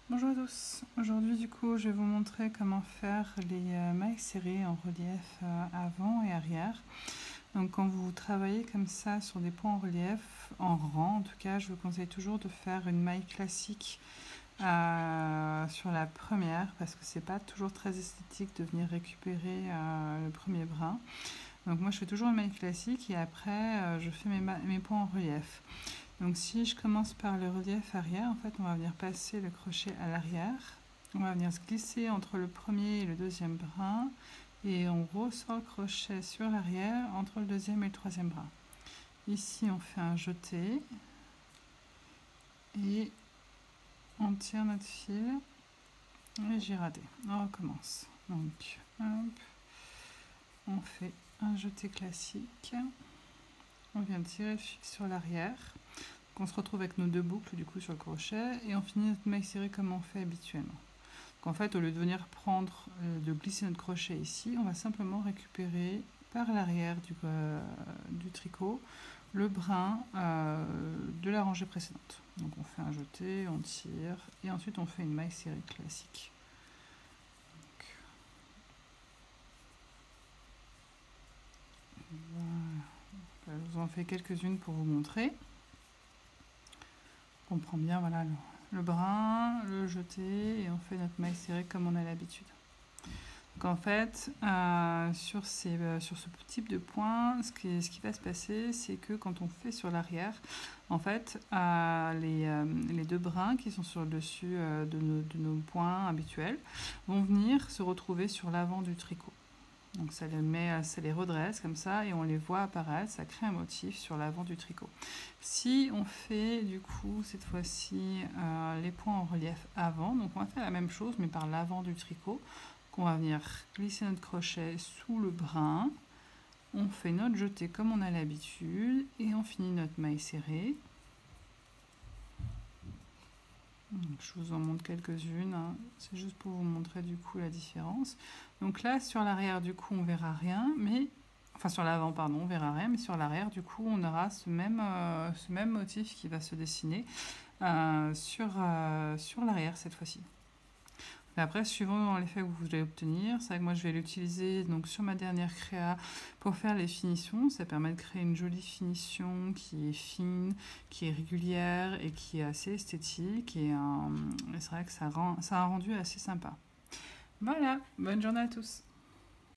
Bonjour à tous, aujourd'hui du coup je vais vous montrer comment faire les mailles serrées en relief avant et arrière. Donc quand vous travaillez comme ça sur des points en relief, en rang en tout cas, je vous conseille toujours de faire une maille classique sur la première parce que c'est pas toujours très esthétique de venir récupérer le premier brin. Donc moi je fais toujours une maille classique et après je fais mes points en relief. Donc si je commence par le relief arrière, en fait on va venir passer le crochet à l'arrière, on va venir se glisser entre le premier et le deuxième brin et on ressort le crochet sur l'arrière entre le deuxième et le troisième brin. Ici on fait un jeté et on tire notre fil et j'ai raté. On recommence. Donc hop, on fait un jeté classique, on vient tirer le fil sur l'arrière. On se retrouve avec nos deux boucles du coup sur le crochet et on finit notre maille serrée comme on fait habituellement. Donc en fait au lieu de venir prendre, de glisser notre crochet ici, on va simplement récupérer par l'arrière du tricot le brin de la rangée précédente. Donc on fait un jeté, on tire et ensuite on fait une maille serrée classique. Voilà. Je vous en fais quelques-unes pour vous montrer. On prend bien voilà, le brin, le jeté et on fait notre maille serrée comme on a l'habitude. Donc en fait, sur ce type de point, ce qui va se passer, c'est que quand on fait sur l'arrière, en fait, les deux brins qui sont sur le dessus de nos points habituels vont venir se retrouver sur l'avant du tricot. Donc ça les redresse comme ça et on les voit apparaître, ça crée un motif sur l'avant du tricot. Si on fait du coup cette fois-ci les points en relief avant, donc on va faire la même chose mais par l'avant du tricot, on va venir glisser notre crochet sous le brin, on fait notre jeté comme on a l'habitude et on finit notre maille serrée. Donc, je vous en montre quelques-unes, hein. C'est juste pour vous montrer du coup la différence. Donc là sur l'arrière du coup on verra rien, mais enfin sur l'avant pardon on verra rien, mais sur l'arrière du coup on aura ce même motif qui va se dessiner sur l'arrière cette fois-ci. Après, suivant l'effet que vous voulez obtenir, c'est vrai que moi je vais l'utiliser donc sur ma dernière créa pour faire les finitions. Ça permet de créer une jolie finition qui est fine, qui est régulière et qui est assez esthétique. Et c'est vrai que ça a un rendu assez sympa. Voilà, bonne journée à tous.